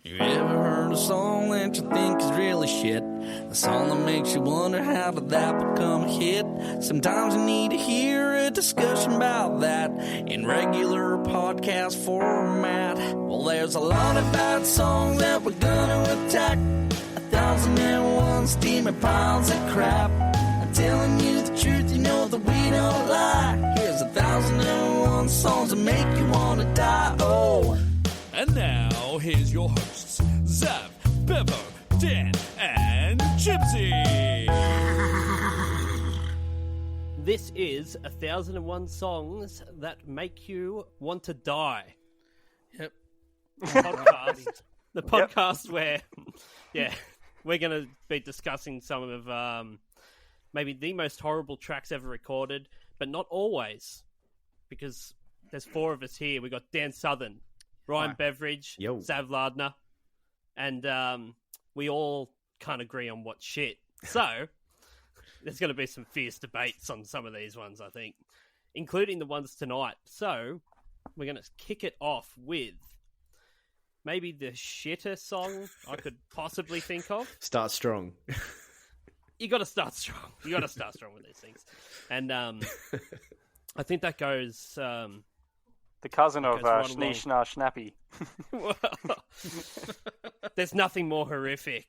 You ever heard a song that you think is really shit? The song that makes you wonder how did that become a hit? Sometimes you need to hear a discussion about that in regular podcast format. Well, there's a lot of bad songs that we're gonna attack. 1,001 steaming piles of crap. I'm telling you the truth, you know that we don't lie. Here's 1,001 songs that make you wanna die. Oh. And now, here's your hosts, Zav, Bevo, Dan, and Gypsy. This is 1,001 songs that make you want to die. Yep. The podcast where, we're going to be discussing some of maybe the most horrible tracks ever recorded, but not always, because there's four of us here. We got Dan Southern, Ryan Beveridge, Zav Lardner, and we all can't agree on what's shit. So, there's going to be some fierce debates on some of these ones, I think, including the ones tonight. So, we're going to kick it off with maybe the shitter song I could possibly think of. Start strong. You got to start strong. You got to start strong with these things. And I think that goes... the cousin of right Schnee Schnar Schnappy. There's nothing more horrific.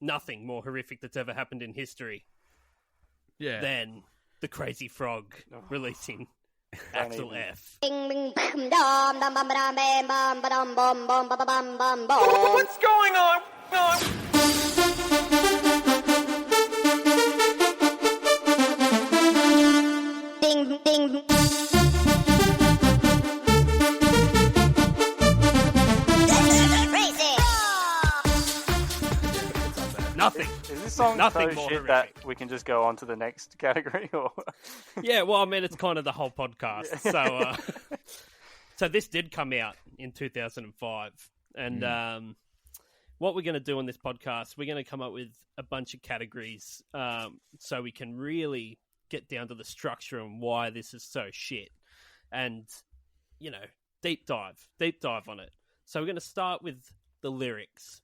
Nothing more horrific that's ever happened in history than the Crazy Frog releasing Axel F. What's going on? Nothing. Is this song Nothing so more shit horrific. that we can just go on to the next category? Or Yeah, well, I mean, it's kind of the whole podcast. So, so this did come out in 2005. And what we're going to do on this podcast, we're going to come up with a bunch of categories so we can really get down to the structure and why this is so shit. And, you know, deep dive on it. So we're going to start with the lyrics.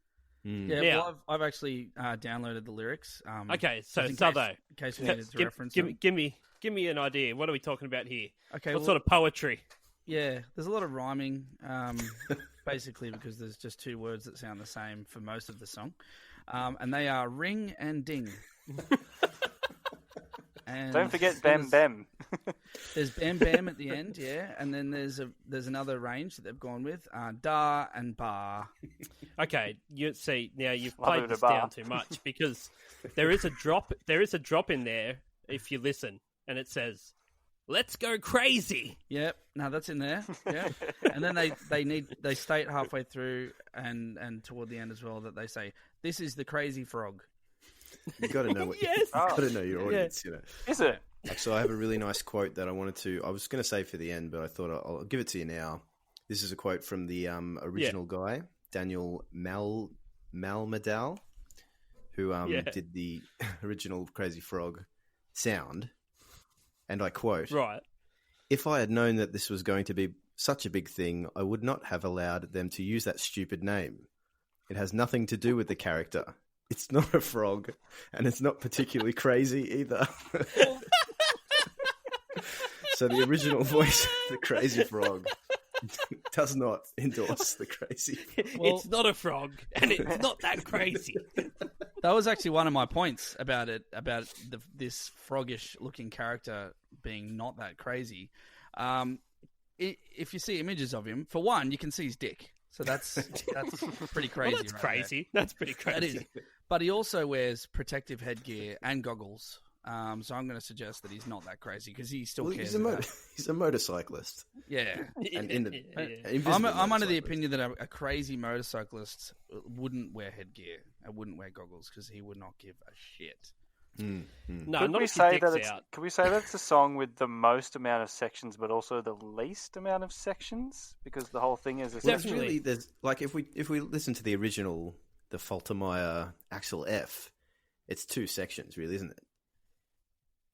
Yeah, Now, well, I've actually downloaded the lyrics. Okay, so in Sutho, case we needed to reference them. give me an idea. What are we talking about here? Okay, What sort of poetry? Yeah, there's a lot of rhyming, basically because there's just two words that sound the same for most of the song, and they are ring and ding. And don't forget Bem Bem. There's Bam Bam at the end, and then there's another range that they've gone with, da and bar. Okay, you see now you've Love played it, this a bar. down too much because there is a drop. There is a drop in there if you listen, and it says, "Let's go crazy." Yep, no, that's in there. Yeah, and then they state halfway through and toward the end as well that they say, "This is the Crazy Frog." You got to know what. Yes. You got to know your audience. You know. Is it? Actually, I have a really nice quote that I wanted to. I was going to say for the end, but I thought I'll give it to you now. This is a quote from the original guy, Daniel Malmadal, who did the original Crazy Frog sound, and I quote: Right. "If I had known that this was going to be such a big thing, I would not have allowed them to use that stupid name. It has nothing to do with the character. It's not a frog, and it's not particularly crazy either." So the original voice of the Crazy Frog does not endorse the Crazy Frog. Well, it's not a frog, and it's not that crazy. that was actually one of my points about it, this froggish looking character being not that crazy. If you see images of him, for one, you can see his dick. So that's pretty crazy. Well, that's right crazy. there. That's pretty crazy. That is. But he also wears protective headgear and goggles. So I'm going to suggest that he's not that crazy because he still cares. He's a motorcyclist. Yeah. And I'm under the opinion that a crazy motorcyclist wouldn't wear headgear and wouldn't wear goggles because he would not give a shit. No, Could not we if your say that dick's it's? out. Could we say that it's the song with the most amount of sections, but also the least amount of sections? Because the whole thing is Well, essentially. it's really, there's like if we listen to the original, the Faltermeyer Axel F, it's two sections, really, isn't it?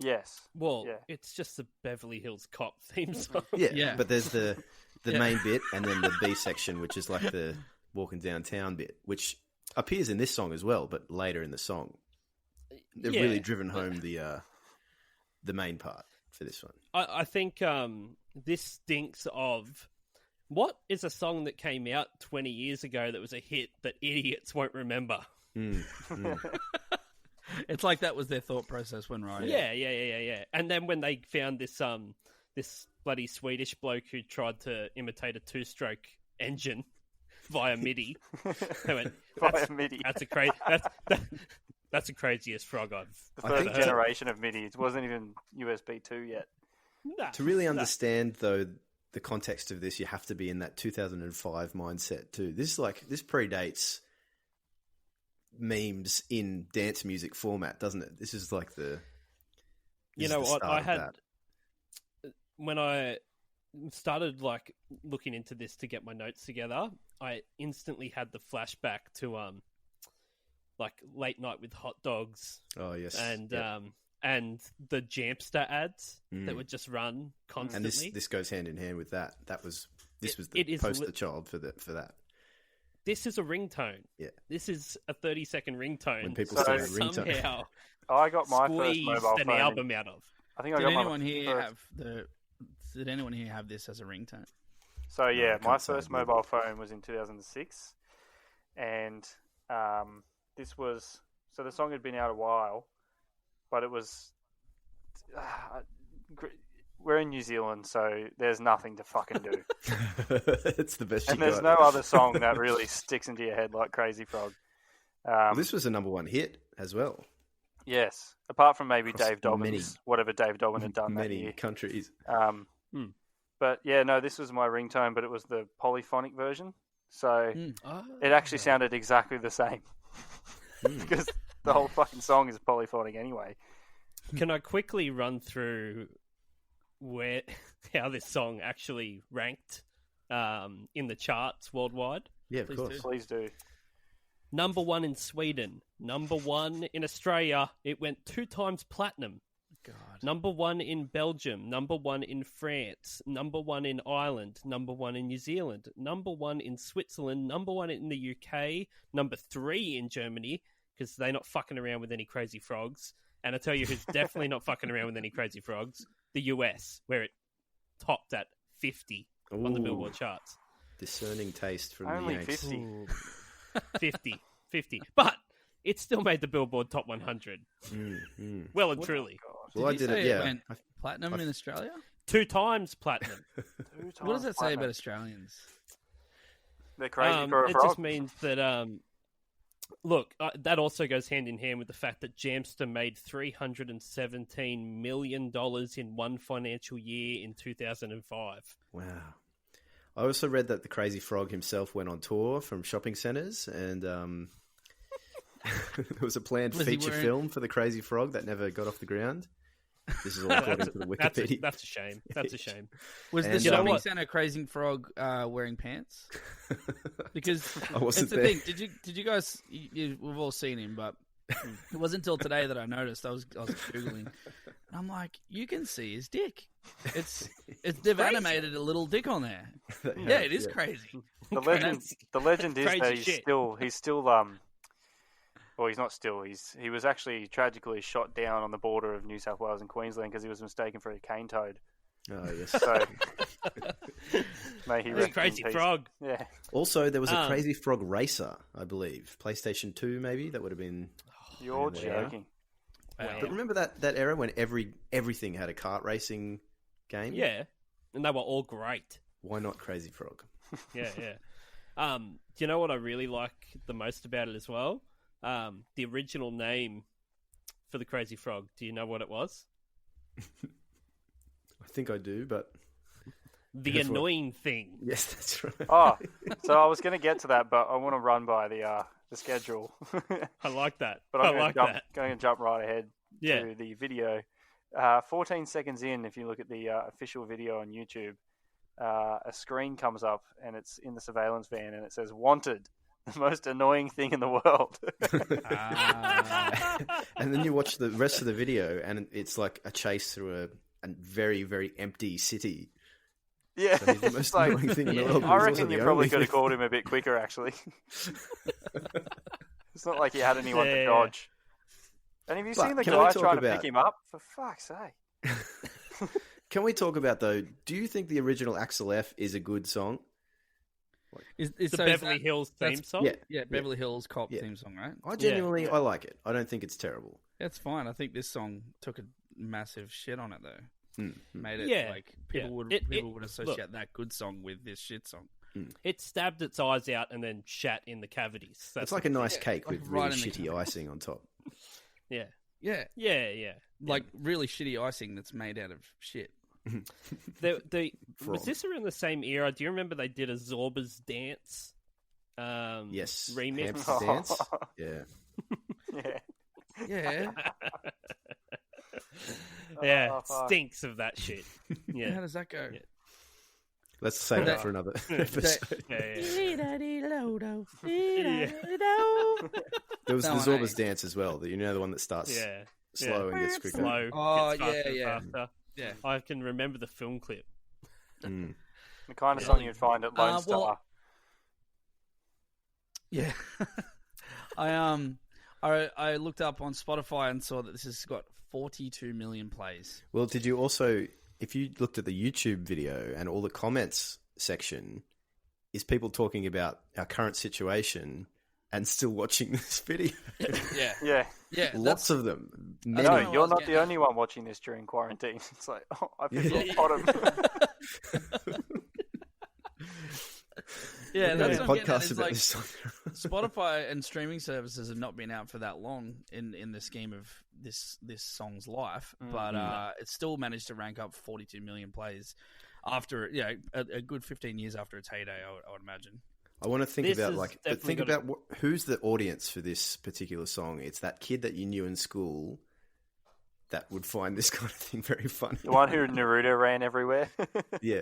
Yes. Well, Yeah. it's just the Beverly Hills Cop theme song. Yeah. But there's the main bit and then the B section, which is like the walking downtown bit, which appears in this song as well, but later in the song. They've Yeah. really driven home the main part for this one. I think this stinks of what is a song that came out 20 years ago that was a hit that idiots won't remember. It's like that was their thought process when writing. Yeah. And then when they found this this bloody Swedish bloke who tried to imitate a two-stroke engine via MIDI, they went, Via MIDI. that's the craziest frog I've The I first think generation of MIDI. It wasn't even USB 2 yet. Nah, To really understand, though, the context of this, you have to be in that 2005 mindset too. This predates memes in dance music format, doesn't it? This is like the. You this know is the what? start I of had that. when I started like looking into this to get my notes together, I instantly had the flashback to like Late Night with Hot Dogs Oh yes, and Yep. and the Jamster ads that would just run constantly. And this goes hand in hand with that. This was it the is poster child for that. This is a ringtone. Yeah. This is a 30-second ringtone. When people So- say ringtone. somehow I got my first squeezed mobile an phone. album out of. I think I Did got anyone my here first... have the? Did anyone here have this as a ringtone? So yeah, I my can't say first I did. mobile phone was in 2006, and this was so the song had been out a while, but it was we're in New Zealand, so there's nothing to fucking do, It's the best. and you there's got. no other song that really sticks into your head like Crazy Frog. Well, this was a number one hit as well. Yes, apart from maybe Across Dave Dobbins, many- whatever Dave Dobbin had done that Many year. countries. But yeah, no, this was my ringtone, but it was the polyphonic version. So Oh. it actually sounded exactly the same because the whole fucking song is polyphonic anyway. Can I quickly run through how this song actually ranked in the charts worldwide? Yeah, of Please course. do. Please do. Number 1 in Sweden. Number 1 in Australia. It went 2 times platinum. God. Number 1 in Belgium. Number 1 in France. Number 1 in Ireland. Number 1 in New Zealand. Number 1 in Switzerland. Number 1 in the UK. Number 3 in Germany, because they're not fucking around with any Crazy Frogs. And I tell you who's definitely not fucking around with any Crazy Frogs. The US, where it topped at 50 on the Ooh. Billboard charts. Discerning taste from Only the Yanks. 50. 50. But it still made the Billboard Top 100. Well and truly. Well, I you did say it. Yeah, went platinum in Australia? 2 times platinum. What does that say about Australians? They're crazy for a it frog. just means that, look, that also goes hand in hand with the fact that Jamster made $317 million in one financial year in 2005. Wow. I also read that the Crazy Frog himself went on tour from shopping centres, and there was a planned Was he feature wearing- film for the Crazy Frog that never got off the ground. This is all according to the Wikipedia. That's a shame. That's a shame. Was the And, you know shopping what? centre Crazy Frog wearing pants? Because I wasn't it's the there. thing. Did you guys? We've all seen him, but it wasn't until today that I noticed. I was googling. And I'm like, you can see his dick. They've animated a little dick on there. Yeah, it is crazy. The legend is Crazy that shit. he's still well, he's not still. He was actually tragically shot down on the border of New South Wales and Queensland because he was mistaken for a cane toad. Oh, yes. So may he That's rest in Crazy peace. Frog. Yeah. Also, there was a Crazy Frog Racer, I believe. PlayStation 2, maybe? That would have been... You're Yeah. joking. Wow. But remember that era when everything had a kart racing game? Yeah. And they were all great. Why not Crazy Frog? Yeah. Do you know what I really like the most about it as well? The original name for the Crazy Frog. Do you know what it was? I think I do, but... The Go for it. Annoying Thing. Yes, that's right. Oh, so I was going to get to that, but I want to run by the schedule. I like that. But I I'm like going that. to jump right ahead Yeah. to the video. 14 seconds in, if you look at the official video on YouTube, a screen comes up and it's in the surveillance van and it says "Wanted, the most annoying thing in the world. And then you watch the rest of the video, and it's like a chase through a very, very empty city. Yeah, So he's the most annoying thing in the world. I reckon you probably could have called him a bit quicker, actually. It's not like he had anyone to dodge. And have you seen the guy trying to pick him up? For fuck's sake. Can we talk about, though, do you think the original Axel F is a good song? The Beverly Hills theme song? Yeah, Beverly Hills Cop theme song, right? I genuinely, I like it. I don't think it's terrible. It's fine. I think this song took a massive shit on it, though. Made it like people would associate that good song with this shit song. It stabbed its eyes out and then shat in the cavities. It's like a nice cake with really shitty icing on top. Yeah. Yeah. Like really shitty icing that's made out of shit. Was this around the same era? Do you remember they did a Zorba's Dance yes. remix? Hamster Dance? Yeah. Yeah. Yeah, it stinks of that shit. Yeah. How does that go? Yeah. Let's save that for another episode. There was the Zorba's Dance as well. You know, the one that starts slow and gets quicker. Slow. Oh, Faster. Yeah. I can remember the film clip. The kind of song you'd find at Lone Star. Yeah. I looked up on Spotify and saw that this has got 42 million plays. Well, did you also, if you looked at the YouTube video and all the comments section, is people talking about our current situation and still watching this video? Yeah. Lots of them. I know, you're not the only one watching this during quarantine. It's like, I feel bottom. Yeah, that's a what I'm podcast getting at. about Like, this song. Spotify and streaming services have not been out for that long in the scheme of this song's life, but it still managed to rank up 42 million plays after a good 15 years after its heyday. I would imagine. I want to think about who's the audience for this particular song. It's that kid that you knew in school that would find this kind of thing very funny. The one who Naruto ran everywhere. Yeah.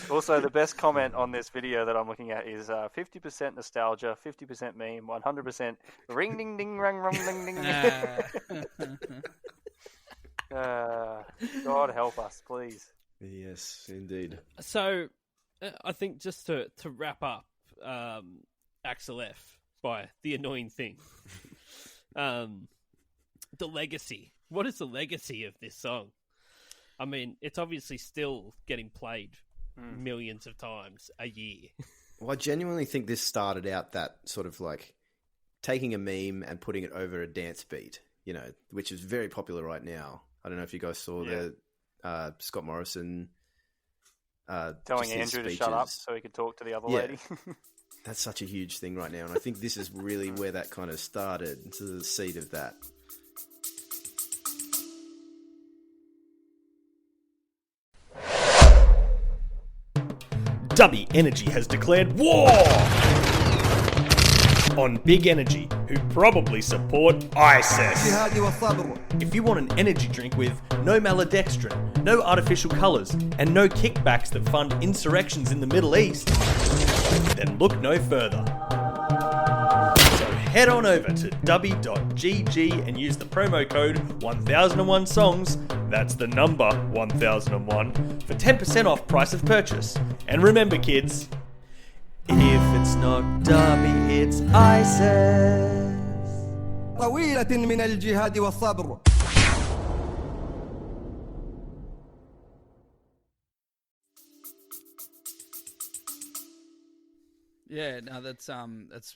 Also, the best comment on this video that I'm looking at is 50% nostalgia, 50% meme, 100% ring ding ding rang rong ding ding. God help us, please. Yes, indeed. So, I think just to wrap up Axel F by The Annoying Thing, the legacy. What is the legacy of this song? I mean, it's obviously still getting played millions of times a year. Well, I genuinely think this started out that sort of like taking a meme and putting it over a dance beat, which is very popular right now. I don't know if you guys saw the Scott Morrison telling Andrew to shut up so he could talk to the other lady. That's such a huge thing right now, and I think this is really where that kind of started, to the seed of that. Dubby Energy has declared war on Big Energy, who probably support ISIS. If you want an energy drink with no maltodextrin, no artificial colours, and no kickbacks that fund insurrections in the Middle East, then look no further. So head on over to dubby.gg and use the promo code 1001songs, that's the number 1001, for 10% off price of purchase. And remember, kids, if it's not Dubby, it's ISIS. طويلة من الجهاد والصبر. Yeah, no, that's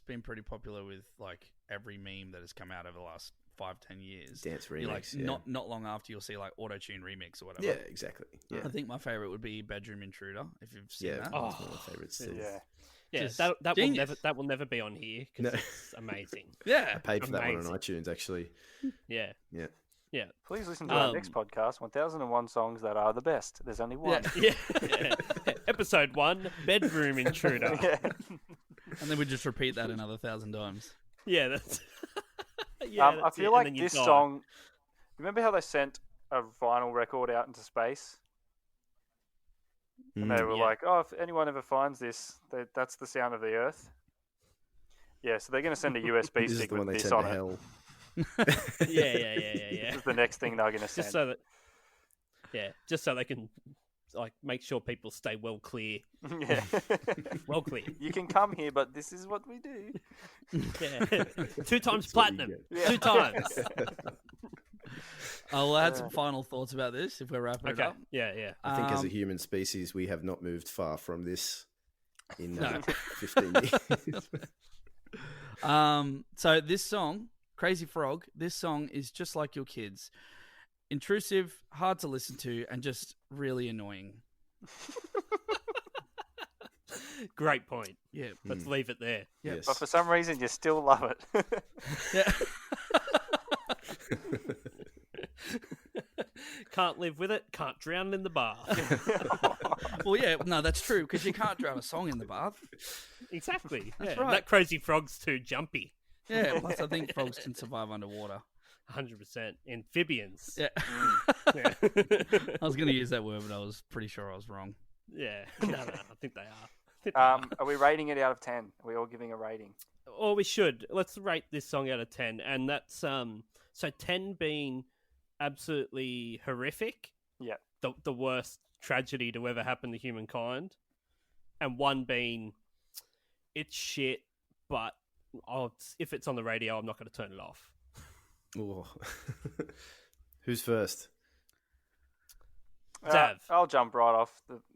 been pretty popular with like every meme that has come out over the last 5-10 years. Dance remix, not long after you'll see like auto-tune remix or whatever. Yeah, exactly. Yeah. I think my favorite would be Bedroom Intruder, if you've seen that. That's one of my favorites too. Yeah, that will never be on here because it's amazing. Yeah, I paid for that one on iTunes actually. Yeah. Please listen to our next podcast, 1001 songs that are the best. There's only one. Yeah. Episode 1, Bedroom Intruder. And then we just repeat that another 1,000 times. Yeah, that's. I feel like this song. Remember how they sent a vinyl record out into space? And they were Yeah. like, "Oh, if anyone ever finds this, that's the sound of the Earth." Yeah, so they're going to send a USB This is stick the one with they this sent on to it. hell. Yeah. This is the next thing they're going to send. Just so they can like make sure people stay well clear. Yeah. Well clear. You can come here, but this is what we do. Yeah. 2 times what you platinum. get. 2 times. I'll add some final thoughts about this if we're wrapping it Okay. up. Yeah. I think as a human species, we have not moved far from this in No. 15 years. So this song, Crazy Frog, this song is just like your kids. Intrusive, hard to listen to, and just really annoying. Great point. Yeah. Let's leave it there. Yep. But for some reason, you still love it. Yeah. Can't live with it. Can't drown in the bath. Well, yeah, no, that's true, because you can't drown a song in the bath. Exactly. That's Yeah. right. That crazy frog's too jumpy. Yeah, plus I think frogs can survive underwater. 100%. Amphibians. Yeah. Yeah. I was going to use that word, but I was pretty sure I was wrong. Yeah. No, I think they are. Are we rating it out of 10? Are we all giving a rating? Or we should. Let's rate this song out of 10. And that's so 10 being absolutely horrific. Yeah. The worst tragedy to ever happen to humankind. And 1 being it's shit, but if it's on the radio, I'm not going to turn it off. Ooh. Who's first? Zav. I'll jump right off.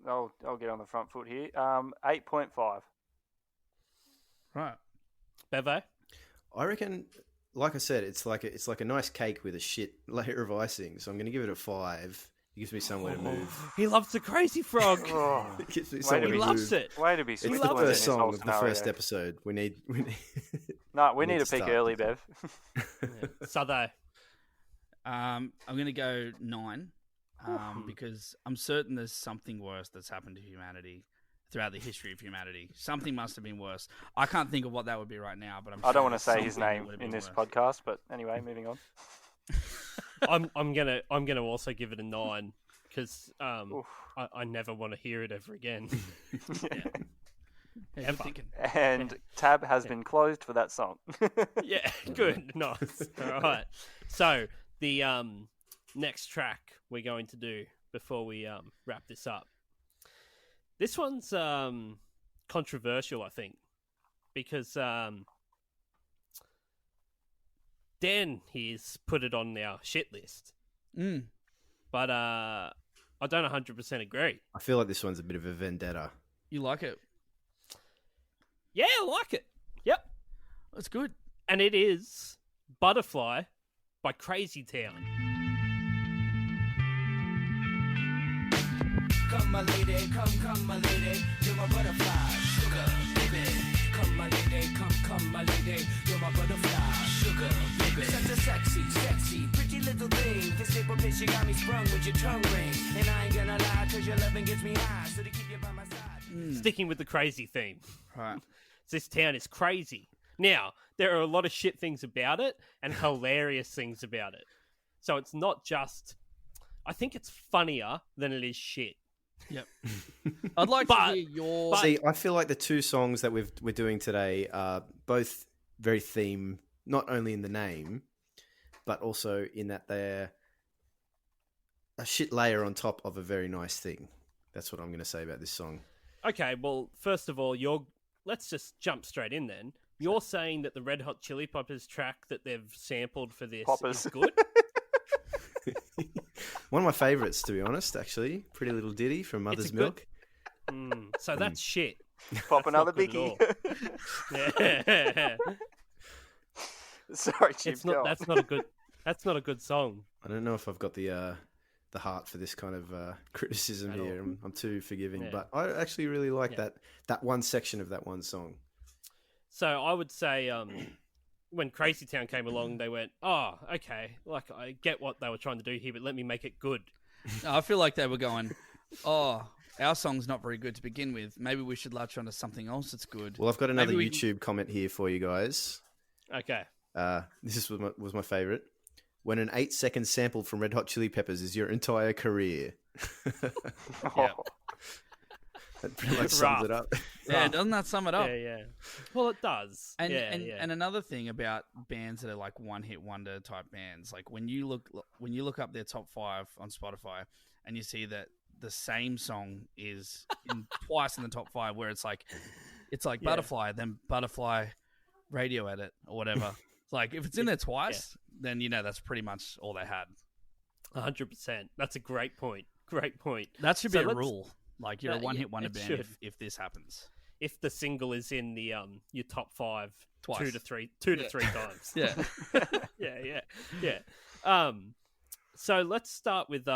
I'll get on the front foot here. 8.5. Right. Bevo? I reckon, like I said, it's like a nice cake with a shit layer of icing. So I'm going to give it a 5. It gives me somewhere to move. He loves the crazy frog. Oh, It gives me Wait a somewhere He to minute. loves move. it. way to be It's Switzerland the in first this song whole of the scenario. first episode. We need No, we need need to to pick start. early, Bev. Sado. I'm going to go 9 because I'm certain there's something worse that's happened to humanity throughout the history of humanity. Something must have been worse. I can't think of what that would be right now, but I don't sure want to there's say his something that name would have in been this worse. podcast, but anyway, moving on. I'm gonna also give it a 9 because I never want to hear it ever again. Yeah, Ever. good thinking. And tab has been closed for that song. Yeah, good, nice. All right. So the next track we're going to do before we wrap this up. This one's controversial, I think, because Dan here's put it on our shit list, but I don't 100% agree. I feel like this one's a bit of a vendetta. You like it? Yeah, I like it. Yep. That's good. And it is Butterfly by Crazy Town. Come my lady, come my lady, you're my butterfly, sugar, baby. Come my lady, come my lady, you're my butterfly, sugar, baby. Such a sexy, pretty little thing. This April bitch, you got me sprung with your tongue ring. And I ain't gonna lie, cause your loving gets me high, so to keep you by my side. Sticking with the crazy theme. Right. This town is crazy. Now, there are a lot of shit things about it and hilarious things about it. So it's not just... I think it's funnier than it is shit. Yep. I'd like to hear your... See, I feel like the 2 songs that we're doing today are both very theme, not only in the name, but also in that they're a shit layer on top of a very nice thing. That's what I'm going to say about this song. Okay, well, first of all, let's just jump straight in then. You're saying that the Red Hot Chili Peppers track that they've sampled for this Poppers. is good? One of my favourites, to be honest, actually. Pretty Little Ditty from Mother's It's a Milk. So that's shit. Pop another not good at biggie. Yeah. Sorry, Chip. It's not. That's not a good. That's not a good song. I don't know if I've got the heart for this kind of criticism At here. all. I'm too forgiving, Yeah. but I actually really like that one section of that one song. So I would say, when Crazy Town came along, they went, "Oh, okay, like I get what they were trying to do here, but let me make it good." I feel like they were going, oh, our song's not very good to begin with. Maybe we should latch onto something else that's good. Well, I've got another Maybe we- YouTube comment here for you guys. Okay. This was my favorite. When an 8-second sample from Red Hot Chili Peppers is your entire career. Yeah. That pretty much sums it up. Yeah, doesn't that sum it up? Yeah. Well, it does. And, yeah, and yeah. and another thing about bands that are like one-hit wonder type bands, like when you look up their top 5 on Spotify, and you see that the same song is twice in the top 5, where it's like Butterfly, then Butterfly radio edit or whatever. It's like if it's in there twice, then that's pretty much all they had. 100%. That's a great point. Great point. That should be a rule. Like you're a one-hit wonder it band should. if this happens. If the single is in the your top 5 Twice. two to three times. Yeah. yeah. So let's start with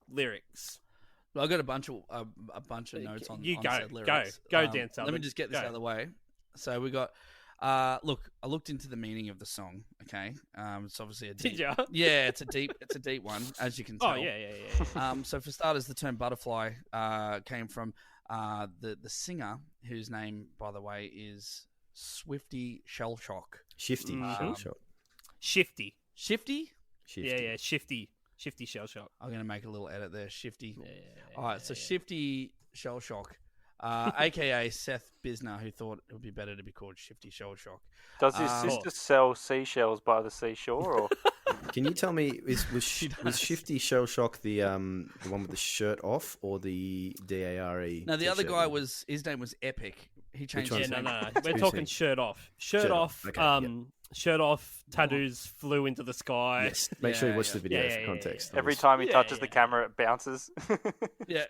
lyrics. Well, I got a bunch of notes on. You on go, said lyrics. go, Dan. Let me just get this out of the way. So we got. Look, I looked into the meaning of the song. Okay, it's obviously a deep. Did ya? Yeah, it's a deep one, as you can tell. Oh yeah. So for starters, the term butterfly came from the singer, whose name, by the way, is Swifty Shellshock. Shifty Shellshock. Shifty. Shifty? Yeah. Shifty Shellshock. I'm going to make a little edit there. Shifty. Yeah, All right, so Shifty Shellshock, a.k.a. Seth Bisner, who thought it would be better to be called Shifty Shellshock. Does his sister sell seashells by the seashore? Or Can you tell me, was Shifty Shellshock the one with the shirt off, or the DARE? No, the other guy his name was Epic. He changed his name. No. We're talking shirt off. Shirt off. Okay, Shirt off. Tattoos flew into the sky. Yes. Make sure you watch the video for context. every time he touches the camera, it bounces. Yeah.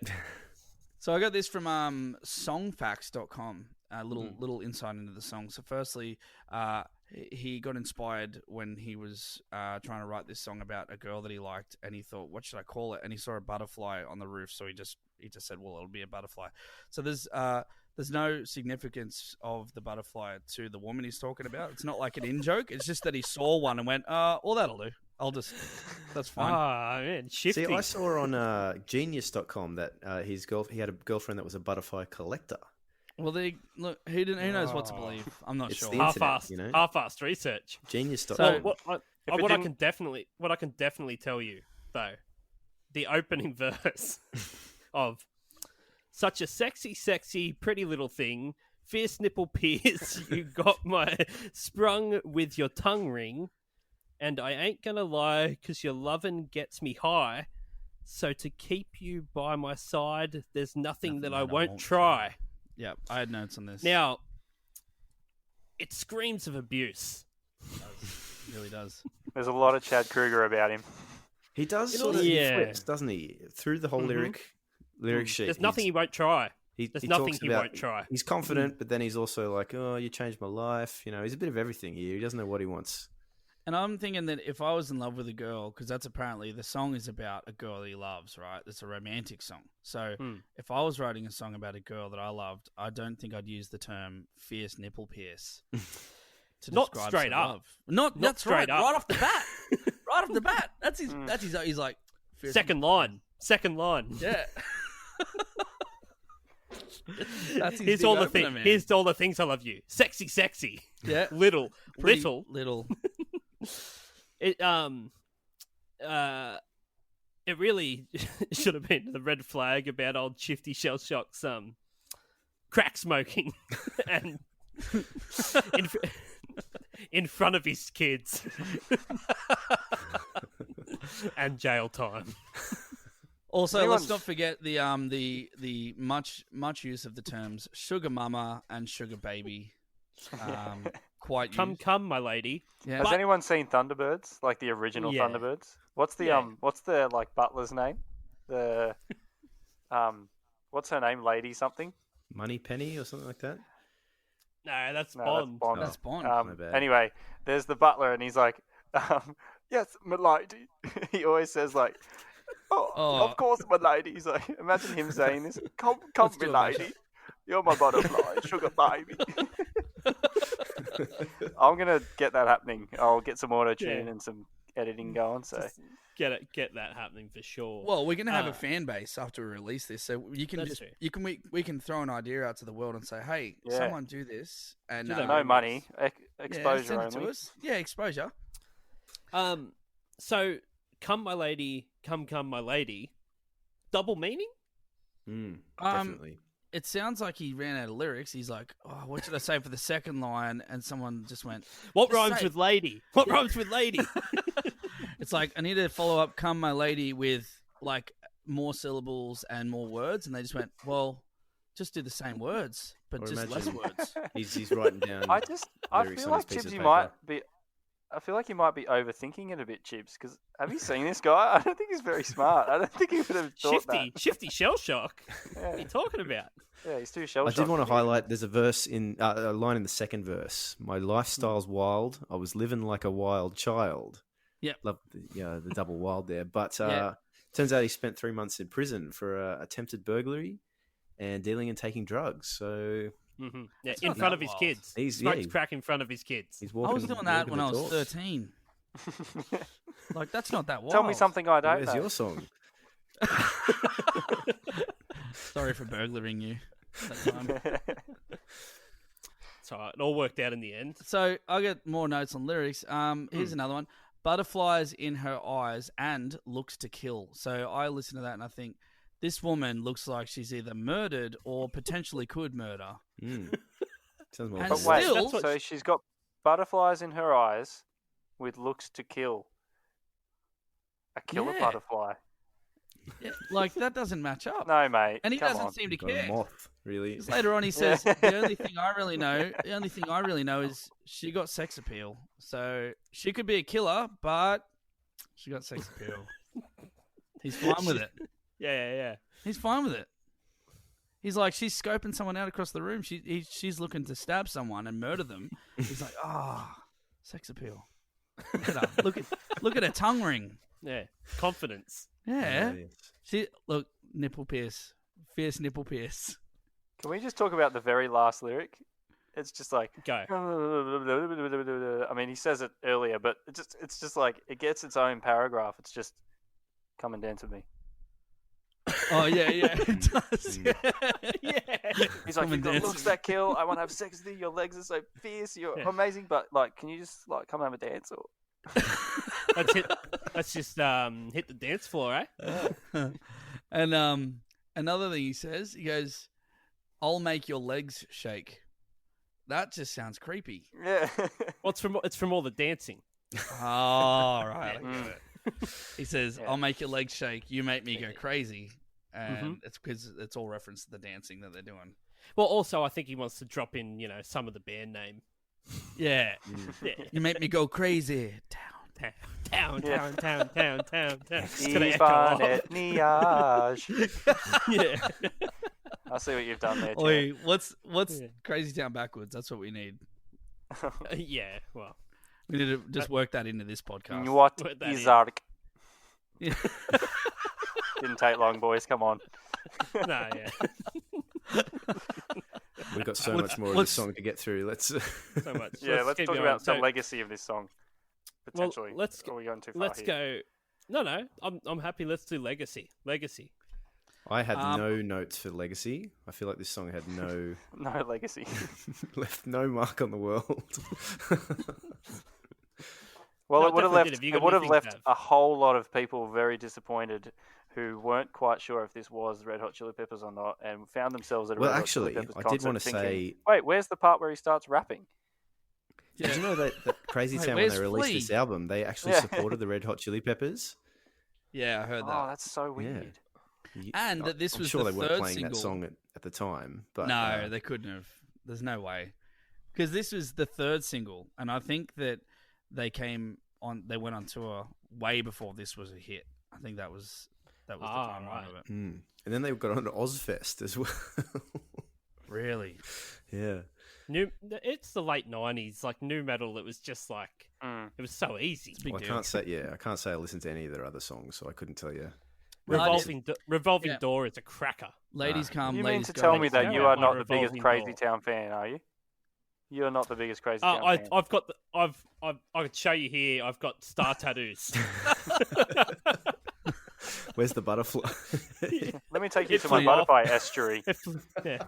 So I got this from songfacts.com, a little insight into the song. So firstly, he got inspired when he was trying to write this song about a girl that he liked, and he thought, what should I call it? And he saw a butterfly on the roof, so he just said, well, it'll be a butterfly. So there's no significance of the butterfly to the woman he's talking about. It's not like an in-joke. It's just that he saw one and went, well, that'll do. That's fine. Man, Shifty. See, I saw on Genius.com that he had a girlfriend that was a butterfly collector. Well, who knows what to believe? I'm not It's sure. the half-assed, internet, half-assed research. Genius.com. So what I can definitely tell you though, the opening verse of "Such a sexy, pretty little thing, fierce nipple pierce, you got my sprung with your tongue ring, and I ain't gonna lie, 'cause your lovin' gets me high. So to keep you by my side, there's nothing that I won't try." Yeah, I had notes on this. Now, it screams of abuse. It really does. There's a lot of Chad Kruger about him. He does sort of flips, doesn't he? Through the whole lyric sheet. There's nothing he won't try. There's nothing talks he about- won't try. He's confident, but then he's also like, "Oh, you changed my life." He's a bit of everything here. He doesn't know what he wants. And I'm thinking that if I was in love with a girl, because that's apparently the song is about a girl that he loves, right? It's a romantic song. So if I was writing a song about a girl that I loved, I don't think I'd use the term "fierce nipple pierce" to Not describe straight said up. love. Not that's straight right, up. right off the bat. Right off the bat. That's his. He's like fierce Second line. Yeah. That's his Here's big all the opener, things. man. Here's all the things I love you. Sexy. Yeah. Little. Pretty little. It it really should have been the red flag about old Shifty Shellshock's crack smoking and in front of his kids and jail time. Also, let's not forget the much use of the terms sugar mama and sugar baby. Quite used. Come, my lady. Yeah. Has anyone seen Thunderbirds, like the original Thunderbirds? What's the like butler's name? The what's her name? Lady something? Money Penny or something like that. No, that's No, Bond. That's Bond. My bad. Anyway, there's the butler, and he's like, "Yes, my lady." He always says like, "Oh, of course, my lady." He's like, imagine him saying this. Come, do my a lady. You're my butterfly, sugar baby. I'm gonna get that happening. I'll get some auto tune and some editing going. So Get that happening for sure. Well, we're gonna have a fan base after we release this, so you can That's just true. we can throw an idea out to the world and say, hey, Yeah. someone do this, and no money, yeah, exposure send it to only. us. Yeah, exposure. So come my lady, come my lady. Double meaning? Definitely. it sounds like he ran out of lyrics. He's like, oh, what should I say for the second line? And someone just went, What "Just rhymes say-" with lady? What rhymes with lady? It's like, I need to follow up "come my lady" with like more syllables and more words. And they just went, well, just do the same words, but Or just less imagine- words. He's writing down. I lyrics feel on like his piece of Chibs, you paper. might be. I feel like you might be overthinking it a bit, Chibs. Because have you seen this guy? I don't think he's very smart. I don't think he would have thought Shifty shell shock. that. What are you talking about? Yeah, he's too shell I did want to highlight. There's a verse in a line in the second verse. My lifestyle's wild. I was living like a wild child. Yep. Love the double wild there. But Yeah. turns out he spent 3 months in prison for attempted burglary and dealing and taking drugs. So Mm-hmm. Yeah, That's in not front that of his wild. kids. He's- Smokes yeah. crack in front of his kids. he's I walking. was doing that when I was walking the talk. 13. Like, that's not that wild. Tell me something I don't Where's know. your song? Sorry for burglaring you. That time. It's all right. It all worked out in the end. So I get more notes on lyrics. Here's another one. Butterflies in her eyes and looks to kill. So I listen to that and I think, this woman looks like she's either murdered or potentially could murder. Sounds more And But like wait, still- so she's got butterflies in her eyes with looks to kill. A killer Yeah. butterfly. Yeah, like, that doesn't match up. No, mate. And he come doesn't on. seem to got a care. moth, really. Because later on he says, the only thing I really know is she got sex appeal. So she could be a killer, but she got sex appeal. He's fine with it. Yeah. He's fine with it. He's like, she's scoping someone out across the room. She's looking to stab someone and murder them. He's like, sex appeal. Look at her. Look at her tongue ring. Yeah. Confidence. Yeah. Yes. She look, nipple pierce. Fierce nipple pierce. Can we just talk about the very last lyric? It's just like Go. I mean, he says it earlier, but it's just like it gets its own paragraph. It's just come and dance with me. Oh yeah, it does. Yeah. He's like, Come you've and got dance. looks that kill. I want to have sex with you. Your legs are so fierce. You're amazing. But like, can you just like come and have a dance? Or Let's just hit the dance floor, eh? And another thing he says, he goes, "I'll make your legs shake." That just sounds creepy. yeah. Well, it's from all the dancing. Oh, right. I Mm. get it. He says, Yeah. "I'll make your legs shake. You make me go crazy." And it's because it's all reference to the dancing that they're doing. Well, also, I think he wants to drop in, some of the band name. Yeah. Yeah. You make me go crazy. Town. Yeah. Town. It's gonna echo off. Ivan Niage. Yeah. I see what you've done there, Oi, Tim. what's Yeah. Crazy Town backwards? That's what we need. Yeah. Well. We need to just work that into this podcast. What Put that is in. Ark? Yeah. Didn't take long, boys. Come on. No. Yeah. We've got so What's- much more of what's- this song to get through. Let's. So much. Yeah, let's keep talk going. about the So- legacy of this song. Well, Potentially. let's Are we going too far Let's here? go. No. I'm happy. Let's do legacy. I had Um, no notes for Legacy. I feel like this song had no No legacy. left no mark on the world. Well, No, it would have definitely left. did. Have you It got would have anything, left Gav? a whole lot of people very disappointed, who weren't quite sure if this was Red Hot Chili Peppers or not, and found themselves at a Well, Red actually, Hot Chili Peppers I did concert wanna thinking, say- wait, where's the part where he starts rapping? Yeah. Did you know that Crazy Wait, Town, when where's they released Flea? this album, they actually Yeah. supported the Red Hot Chili Peppers? Yeah, I heard Oh, that. that's so weird. And that this I'm was sure the they weren't third playing single. that song at the time, but No, they couldn't have. There's no way. Because this was the third single, and I think that they went on tour way before this was a hit. I think that was the timeline right. of it. and then they got on to Ozfest as well. Really? Yeah. It's the late 90s, like new metal. It was just like it was so easy. It's a big Well, I deal. can't say I listened to any of their other songs, so I couldn't tell you. Revolving Yeah. Door is a cracker. Ladies come, You mean ladies to go. tell me Go that you out are on not a the biggest revolving Crazy door. Town fan, are you? You're not the biggest Crazy Town fan. I've got I could show you here. I've got star tattoos. Where's the butterfly? Let me take you It to my flew off. butterfly estuary. yeah.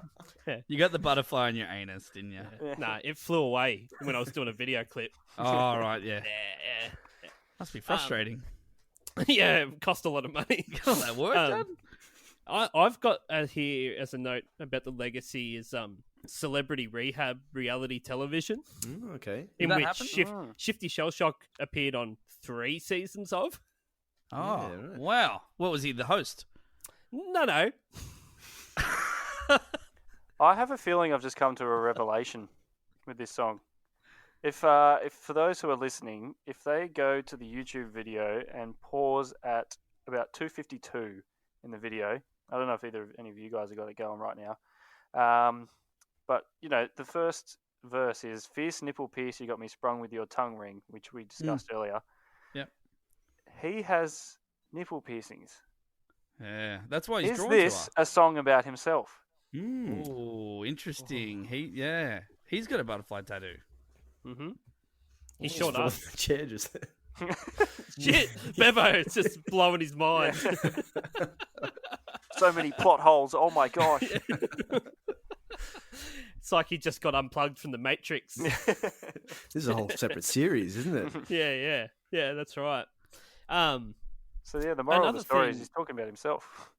You got the butterfly in your anus, didn't you? Nah, it flew away when I was doing a video clip. Oh, right, yeah. Yeah. Must be frustrating. Yeah, it cost a lot of money. Got that work Um, done? I've got here as a note about the legacy is celebrity rehab reality television, Okay. in that which happen? Shifty Shellshock appeared on 3 seasons of. Oh, Yeah, right. wow. What was he, the host? No. I have a feeling I've just come to a revelation with this song. If for those who are listening, if they go to the YouTube video and pause at about 2:52 in the video, I don't know if any of you guys have got it going right now, but the first verse is "Fierce nipple pierce, you got me sprung with your tongue ring," which we discussed earlier. Yep. He has nipple piercings. Yeah, that's why he's Is drawn this to a song about himself? her. Ooh, interesting. He's got a butterfly tattoo. Mm-hmm. He sure Fall does. off the chair just Shit, Bevo, it's just blowing his mind. So many plot holes. Oh my gosh. It's like he just got unplugged from the Matrix. This is a whole separate series, isn't it? Yeah, that's right. So the moral of Another the story thing- is he's talking about himself.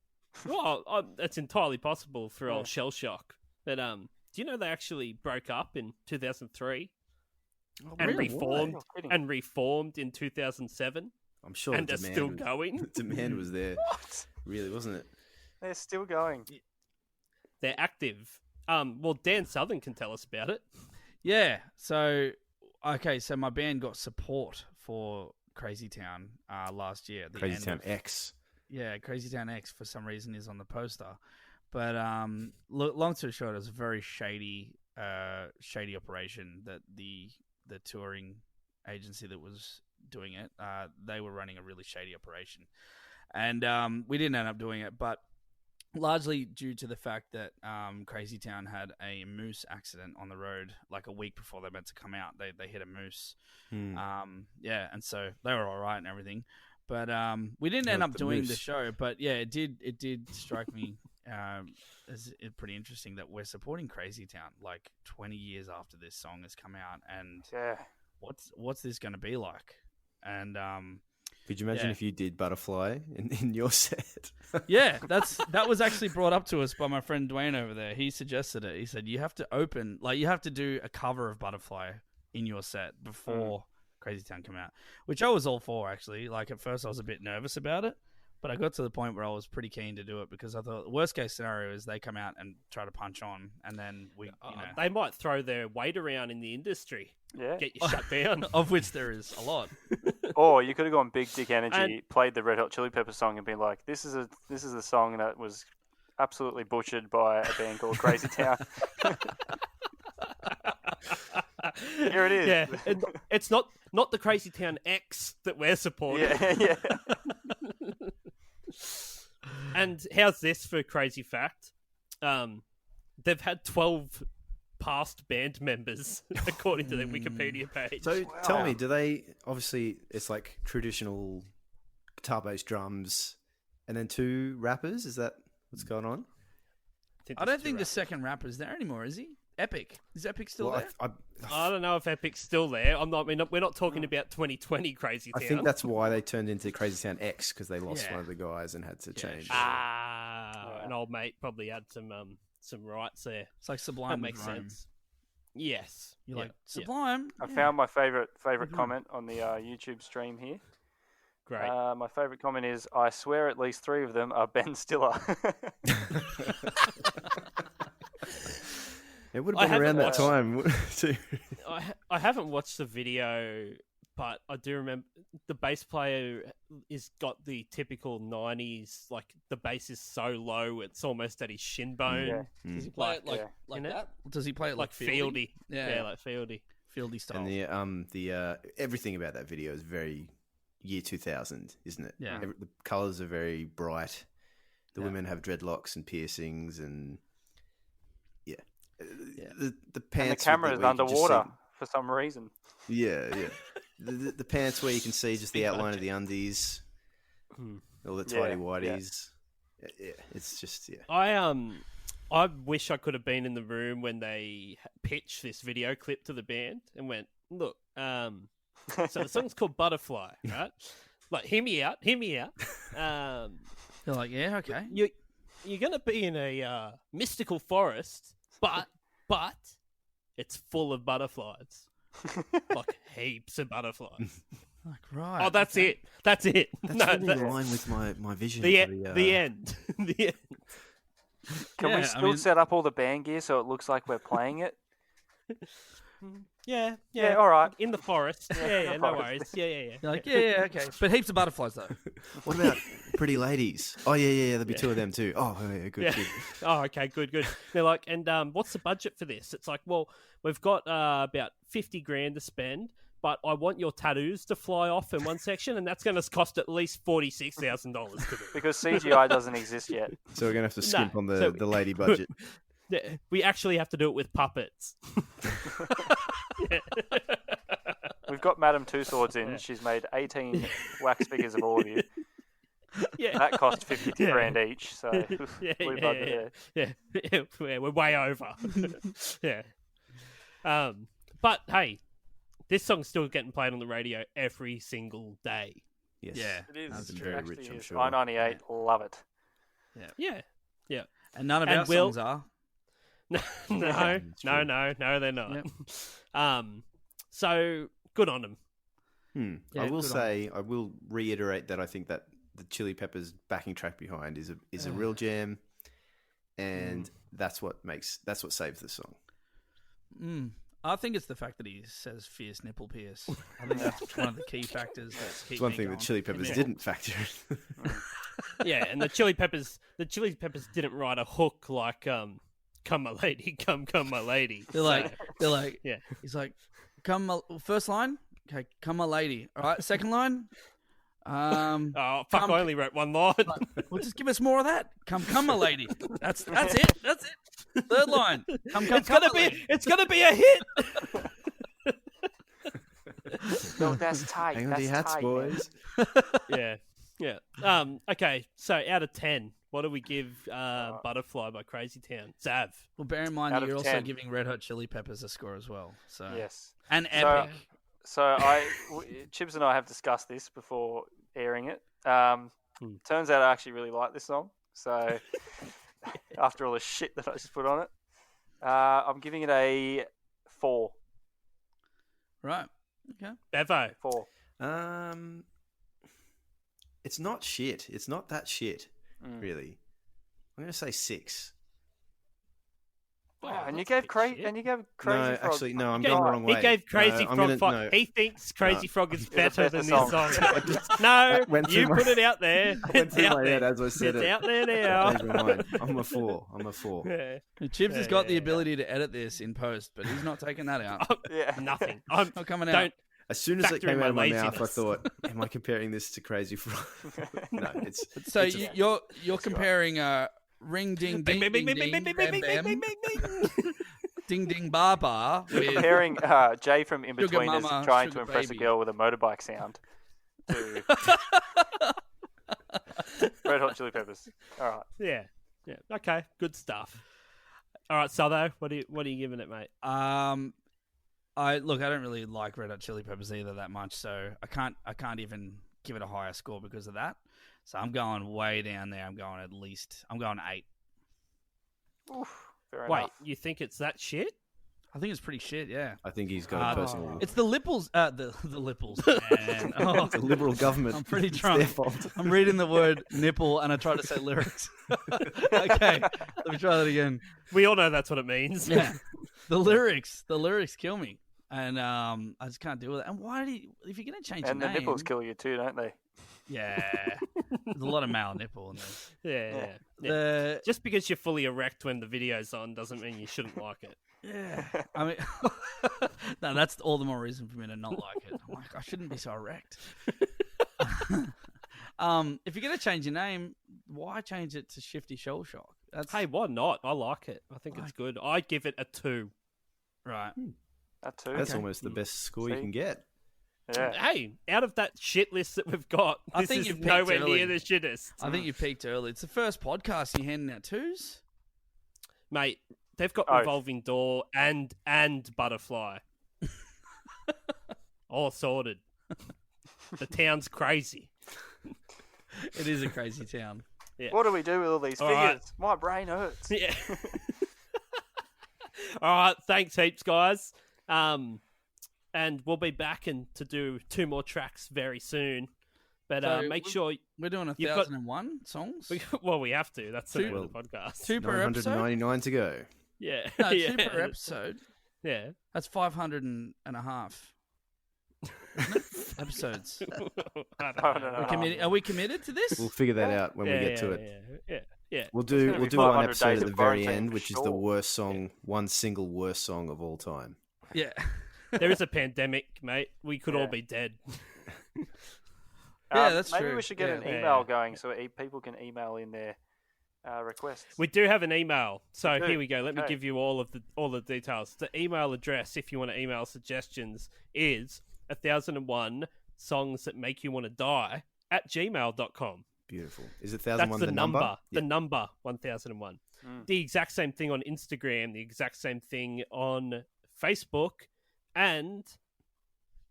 Well, it's entirely possible for old Shell Shock. But do you know they actually broke up in 2003 and really? reformed You're kidding. and reformed in 2007, I'm sure and the they're still demand going? The demand was there. What? Really, wasn't it? They're still going. They're active. Well, Dan Southern can tell us about it. Yeah. So my band got support for Crazy Town last year. At the Crazy end Town of- X. Yeah, Crazy Town X for some reason is on the poster. But long story short, it was a very shady operation that the touring agency that was doing it, they were running a really shady operation. And we didn't end up doing it, but largely due to the fact that Crazy Town had a moose accident on the road like a week before they meant to come out. They hit a moose. And so they were all right and everything. But we didn't end up doing the show. But yeah, it did strike me as pretty interesting that we're supporting Crazy Town like 20 years after this song has come out. And Yeah. what's this going to be like? And Could you imagine if you did Butterfly in your set? yeah, that was actually brought up to us by my friend Dwayne over there. He suggested it. He said you have to do a cover of Butterfly in your set before Crazy Town come out, which I was all for actually. Like at first I was a bit nervous about it, but I got to the point where I was pretty keen to do it because I thought the worst case scenario is they come out and try to punch on, and then They might throw their weight around in the industry. Yeah. Get you shut down. of which there is a lot. Or you could have gone Big Dick Energy, And- played the Red Hot Chili Peppers song, and been like, "This is a song that was absolutely butchered by a band called Crazy Town." Here it is. Yeah, it's not the Crazy Town X that we're supporting. Yeah. And how's this for crazy fact? They've had 12 past band members, according to their Wikipedia page. So tell me, do they obviously it's like traditional guitar-based drums, and then 2 rappers? Is that what's going on? I don't think the second rapper's there anymore, is he? Epic. Is Epic still there? I don't know if Epic's still there. We're not talking about 2020 Crazy Town. I think that's why they turned into Crazy Town X, because they lost one of the guys and had to change. An old mate probably had some rights there. It's like Sublime. That makes with Rome. sense. Yes. You're Yeah. like Sublime. I found my favorite comment on the YouTube stream here. Great. My favorite comment is, "I swear at least 3 of them are Ben Stiller." It would have been around that time too. I haven't watched the video, but I do remember the bass player is got the typical 90s, like the bass is so low it's almost at his shin bone. Yeah. Does he play it like in that? Does he play it like Fieldy? Yeah, Like Fieldy. Fieldy style. And the everything about that video is very year 2000, isn't it? Yeah. The colors are very bright. The women have dreadlocks and piercings, and the pants. And the camera is where you can just underwater see- for some reason. Yeah. the pants where you can see just the outline of the undies, all the tidy whities. Yeah, it's just I wish I could have been in the room when they pitched this video clip to the band and went, look, so the song's called Butterfly, right? Like, hear me out. They're like, yeah, okay. you're gonna be in a mystical forest, but it's full of butterflies, like heaps of butterflies. Like, right. Oh, that's it. That's it. That's No, really in line with my vision. the for the end. The end. Can we still set up all the band gear so it looks like we're playing it? Yeah. Yeah, all right. In the forest. Yeah, no worries. Yeah. You're like, yeah, okay. But heaps of butterflies, though. What about Pretty Ladies? Oh, yeah. There'll be two of them too. Oh, yeah, good. Yeah. Good. Oh, okay, good. They're like, and what's the budget for this? It's like, well, we've got about 50 grand to spend, but I want your tattoos to fly off in one section, and that's going to cost at least $46,000 to do. Because CGI doesn't exist yet. So we're gonna have to skimp on so- the lady budget. Yeah, we actually have to do it with puppets. We've got Madame Two Swords in. She's made 18 wax figures of all of you. Yeah. That cost 50 Yeah. grand each, so blue budget there. Yeah, we're way over. Yeah. But hey, this song's still getting played on the radio every single day. Yes. Yeah. It is. That's It very actually rich, I'm is. sure. I-98, love it. Yeah. And none of And our Will- songs are. No, It's true. they're not. Yep. So good on them. Yeah, I will good on say, I will reiterate that I think that the Chili Peppers backing track behind is a real jam, and that's what saves the song. I think it's the fact that he says fierce nipple pierce. I think that's one of the key factors that keep It's one me thing going. that Chili Peppers Yeah. didn't factor in. Yeah, and the Chili Peppers didn't write a hook like "Come my lady, come my lady." They're like, yeah. He's like, first line, okay, come my lady. All right, second line, Oh fuck! Come- I only wrote one line. well, just give us more of that. Come my lady. That's it. Third line, come It's my gonna lady. be a hit. No, that's tight. Hang on that's to your hats, tight, boys. Yeah. Okay. So out of 10, what do we give "Butterfly" by Crazy Town? Zav. Well, bear in mind Out that of you're also 10. giving Red Hot Chili Peppers a score as well. So Man. Yes. and epic. So Chibs and I have discussed this before airing it. Turns out I actually really like this song. So after all the shit that I just put on it, I'm giving it a 4. Right. Okay. Bevo. 4. It's not shit. It's not that shit, really. I'm going to say 6. Wow, and you that's a gave bit Crazy shit. and you gave No, Crazy Frog. actually, no, I'm He going gave- the wrong way. He gave Crazy I'm Frog. gonna- no. He thinks Crazy Frog is It's a better better than this song. song. No, went through you my- put it out there. went It's through out my there. head as I said It's it. out there now. Changed my mind. I'm a 4. Yeah. Chibs has got the Yeah. ability to edit this in post, but he's not taking that out. Yeah. Nothing. I'm Not coming out. don't. As soon as it Factor came in out of my my mouth, I laziness. thought, "Am I comparing this to Crazy Frog?" No, it's So it's a- you're comparing ring ding ding ding ding bam bam ding ding bar bar with Comparing Jay from In Sugar Between Mama, trying to Sugar impress Baby. a girl with a motorbike sound to Red Hot Chili Peppers. All right. Yeah. Okay. Good stuff. All right, Sotho, what are you giving it, mate? I don't really like Red Hot Chili Peppers either that much, so I can't even give it a higher score because of that. So I'm going way down there. I'm going 8. Oof, fair Wait, enough. you think it's that shit? I think it's pretty shit, yeah. I think he's got a personal. It's the Lipples, the Lipples, man. Oh, It's a liberal government. I'm pretty It's drunk. their fault. I'm reading the word nipple and I tried to say lyrics. Okay, let me try that again. We all know that's what it means. Yeah, the lyrics kill me, and I just can't deal with it. And why do you, if you're gonna change And your the name, nipples kill you too, don't they? yeah, there's a lot of male nipple in there. Yeah. The Just because you're fully erect when the video's on doesn't mean you shouldn't like it. yeah, I mean, no, that's all the more reason for me to not like it. I'm like, I shouldn't be so erect. If you're gonna change your name, why change it to Shifty Shell Shock? That's Hey, why not? I like it. I think it's good. I give it a 2. right. That too. That's almost the best score you See? can get. Yeah. Hey, out of that shit list that we've got, I this think is you've peaked nowhere early. near the shittest. I think you peaked early. It's the first podcast you're handing out 2s. Mate, they've got Oh. Revolving Door and Butterfly. All sorted. The town's crazy. It is a crazy town. Yeah. What do we do with all these All figures? right. My brain hurts. Yeah. All right. Thanks heaps, guys. And we'll be back to do 2 more tracks very soon. But So make sure we're doing you've got- 1,001 songs. well, we have to. That's the name of the podcast. 2 per episode. 999 to go. Yeah. No, yeah. 2 per episode. Yeah. That's 500 and a half episodes. I don't know. Are we committed to this? We'll figure that out when we get to it. Yeah. We'll It's do gonna be one 500 episode days at the of very quarantine end, for which is the sure. worst song, one single worst song of all time. Yeah. There is a pandemic, mate. We could all Yeah. be dead. Yeah, that's maybe true. we should get an Yeah. email going so people can email in their requests. We do have an email, so We do? here we go. Let me Okay. give you all the details. The email address, if you want to email suggestions, is 1001 songs that make you want to die at gmail.com. Beautiful. Is it That's 1001 the number. Yeah. The number 1001. Mm. The exact same thing on Instagram. The exact same thing on Facebook, and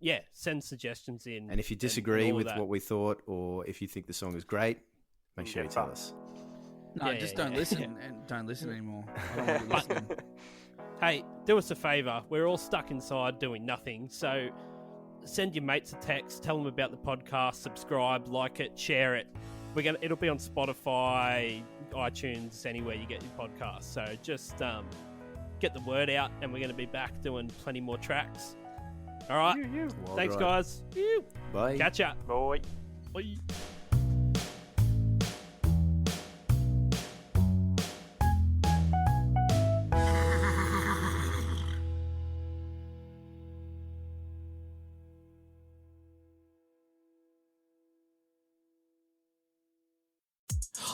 yeah, send suggestions in. And if you disagree all with that. what we thought, or if you think the song is great, make sure you Get tell fucked. us. No, Yeah, just yeah, don't yeah. listen and don't listen anymore. I don't want to listen. Hey, do us a favour. We're all stuck inside doing nothing, so send your mates a text, tell them about the podcast, subscribe, like it, share it. It'll be on Spotify, iTunes, anywhere you get your podcast. So just get the word out, and we're going to be back doing plenty more tracks. All right. Wild Thanks, ride. guys. Phew. Bye. Catch ya. Boy. Bye.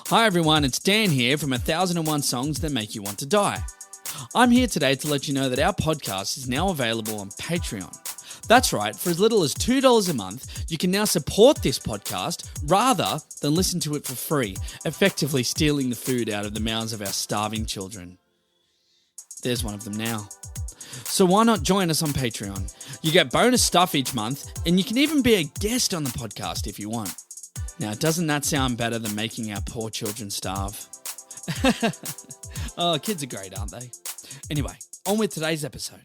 Hi everyone, it's Dan here from 1001 Songs That Make You Want to Die. I'm here today to let you know that our podcast is now available on Patreon. That's right, for as little as $2 a month, you can now support this podcast rather than listen to it for free, effectively stealing the food out of the mouths of our starving children. There's one of them now. So why not join us on Patreon? You get bonus stuff each month, and you can even be a guest on the podcast if you want. Now, doesn't that sound better than making our poor children starve? Oh, kids are great, aren't they? Anyway, on with today's episode.